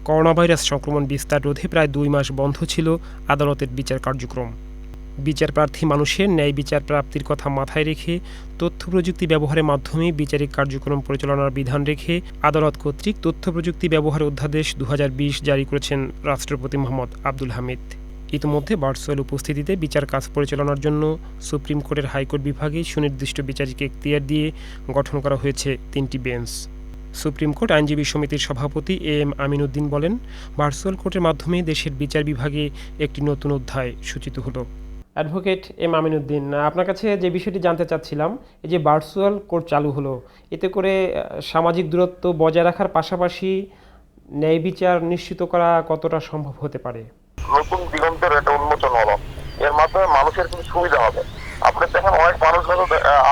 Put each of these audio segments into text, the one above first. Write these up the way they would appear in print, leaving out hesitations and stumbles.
Coronavirus সংক্রমণ বিস্তার রোধে প্রায় ২ মাস বন্ধ ছিল আদালতের বিচার কার্যক্রম। বিচারপ্রার্থী মানুষের ন্যায় বিচার প্রাপ্তির কথা মাথায় রেখে তথ্য প্রযুক্তি ব্যবহারের মাধ্যমে বিচারিক কার্যক্রম পরিচালনার বিধান রেখে আদালত কর্তৃক তথ্য প্রযুক্তি ব্যবহার অধ্যাদেশ ২০২০ জারি করেছেন রাষ্ট্রপতি মোহাম্মদ আব্দুল হামিদ। ইতিমধ্যে ভার্চুয়াল উপস্থিতিতে বিচার কাজ পরিচালনার জন্য সুপ্রিম কোর্টের হাইকোর্ট বিভাগে সুনির্দিষ্ট বিচারিক এখতিয়ার দিয়ে গঠন করা হয়েছে ৩টি বেঞ্চ। সুপ্রিম কোর্ট আইনজীবী সমিতির সভাপতি এম আমিন উদ্দিন বলেন, ভার্চুয়াল কোর্টের মাধ্যমে দেশের বিচার বিভাগে একটি নতুন অধ্যায় সূচিত হলো। অ্যাডভোকেট এম আমিন উদ্দিন, আপনার কাছে যে বিষয়টি জানতে চাচ্ছিলাম, এই যে ভার্চুয়াল কোর্ট চালু হলো, এতে করে সামাজিক দূরত্ব বজায় রাখার পাশাপাশি ন্যায় বিচার নিশ্চিত করা কতটা সম্ভব হতে পারে? নতুন দিগন্তের একটা উন্মোচন হলো, এর মাধ্যমে মানুষের কিছু সুবিধা হবে। আপনি দেখেন অনেক মানুষ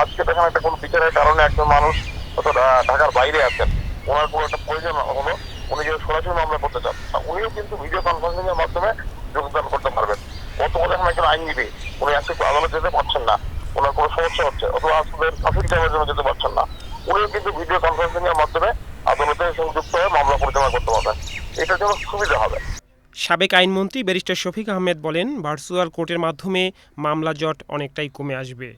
আজকে দেখেন একটা কোনো বিচারের কারণে একজন মানুষ হয়তো ঢাকার বাইরে আছেন, ওনার কোনো একটা প্রয়োজন হলো, উনি যদি সরাসরি মামলা করতে চান, উনিও কিন্তু ভিডিও কনফারেন্সিং এর মাধ্যমে যোগদান করতে পারবেন। অথবা দেখেন একজন আইনজীবী, উনি আজকে আদালত যেতে পারছেন না, ওনার কোনো সমস্যা হচ্ছে, অথবা আসলে ট্রাফিক জ্যামের জন্য যেতে পারছেন না, উনিও কিন্তু ভিডিও কনফারেন্সিং এর মাধ্যমে আদালতে সংযুক্ত হয়ে মামলা পরিচালনা করতে পারবেন। এটার জন্য সুবিধা হবে। সাবেক আইনমন্ত্রী ব্যারিস্টার শফিক আহমেদ বলেন, ভার্চুয়াল কোর্টের মাধ্যমে মামলা জট অনেকটাই কমে আসবে।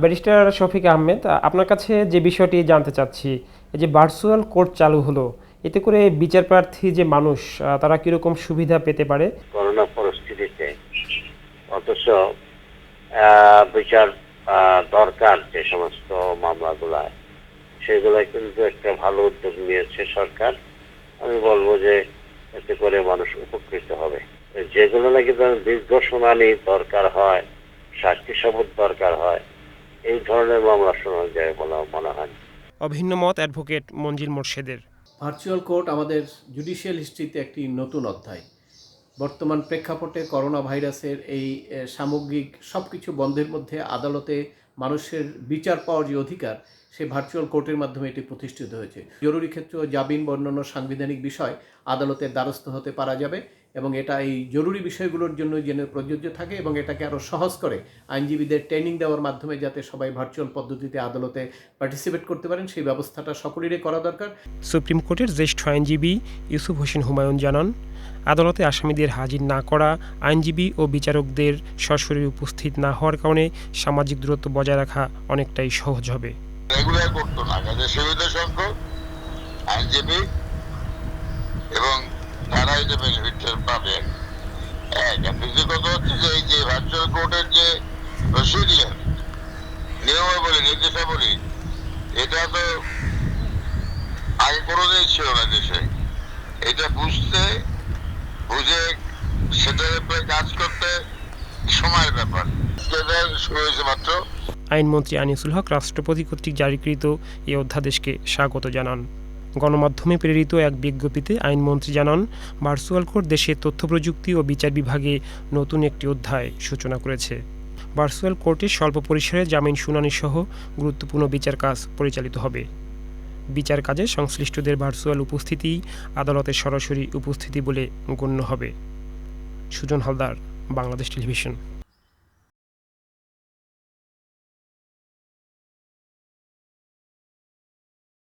ব্যারিস্টার শফিক আহমেদ, আপনার কাছে যে বিষয়টি জানতে চাচ্ছি, এই যে ভার্চুয়াল কোর্ট চালু হলো, এতে করে বিচারপ্রার্থী যে মানুষ তারা কিরকম সুবিধা পেতে পারে? করোনা পরিস্থিতিতে অথচ বিচার দরকার যে সমস্ত মামলাগুলা, সেগুলা কিন্তু একটা ভালো উদ্যোগ নিয়েছে সরকার। আমি বলবো যে এতে করে মানুষ উপকৃত হবে। যেগুলো নাকি দীর্ঘ শুনানি দরকার হয়, সাক্ষী শপথ দরকার হয়, এই ধরনের মামলা শোনা যায় বলে মনে হয়। অভিন্ন মত অ্যাডভোকেট মঞ্জিল মোর্শেদের। ভার্চুয়াল কোর্ট আমাদের জুডিশিয়াল হিস্ট্রিতে একটি নতুন অধ্যায়। বর্তমান প্রেক্ষাপটে করোনা ভাইরাসের এই সামগ্রিক সব কিছু বন্ধের মধ্যে আদালতে মানুষের বিচার পাওয়ার যে অধিকার, সে ভার্চুয়াল কোর্টের মাধ্যমে এটি প্রতিষ্ঠিত হয়েছে। জরুরি ক্ষেত্রে জামিন বা অন্যান্য সাংবিধানিক বিষয় আদালতের দ্বারস্থ হতে পারা যাবে এবং এটা এই জরুরি বিষয়গুলোর জন্য যেন প্রযোজ্য থাকে এবং এটাকে আরও সহজ করে আইনজীবীদের ট্রেনিং দেওয়ার মাধ্যমে যাতে সবাই ভার্চুয়াল পদ্ধতিতে আদালতে পার্টিসিপেট করতে পারেন, সেই ব্যবস্থাটা সকলেরই করা দরকার। সুপ্রিম কোর্টের জ্যেষ্ঠ আইনজীবী ইউসুফ হোসেন হুমায়ুন জানান, আদালতে আসামিদের হাজির না করা, আইনজীবী ও বিচারকদের সরাসরি উপস্থিত না হওয়ার কারণে সামাজিক দূরত্ব বজায় রাখা অনেকটাই সহজ হবে। রেগুলার করতো না, কাজে সুবিধা সংখ্যক আইনজীবী এবং তারাই যে বেনিফিটটা পাবে। দ্বিতীয় কথা হচ্ছে যে এই যে ভার্চুয়াল কোর্টের যে প্রসিডিয়ার, নিয়মাবলী, নির্দেশাবলী, এটা তো আগে কোনোদিন ছিল না দেশে। এটা বুঝে সেটার উপরে কাজ করতে সময়ের ব্যাপার। সেটা শুরু হয়েছে মাত্র। আইনমন্ত্রী আনিসুল হক রাষ্ট্রপতি কর্তৃক জারিকৃত এই অধ্যাদেশকে স্বাগত জানান। গণমাধ্যমে প্রেরিত এক বিজ্ঞপ্তিতে আইনমন্ত্রী জানান, ভার্চুয়াল কোর্ট দেশের তথ্য প্রযুক্তি ও বিচার বিভাগে নতুন একটি অধ্যায় সূচনা করেছে। ভার্চুয়াল কোর্টে স্বল্প পরিসরে জামিন শুনানি সহ গুরুত্বপূর্ণ বিচার কাজ পরিচালিত হবে। বিচার কাজে সংশ্লিষ্টদের ভার্চুয়াল উপস্থিতি আদালতের সরাসরি উপস্থিতি বলে গণ্য হবে। সুজন হালদার, বাংলাদেশ টেলিভিশন।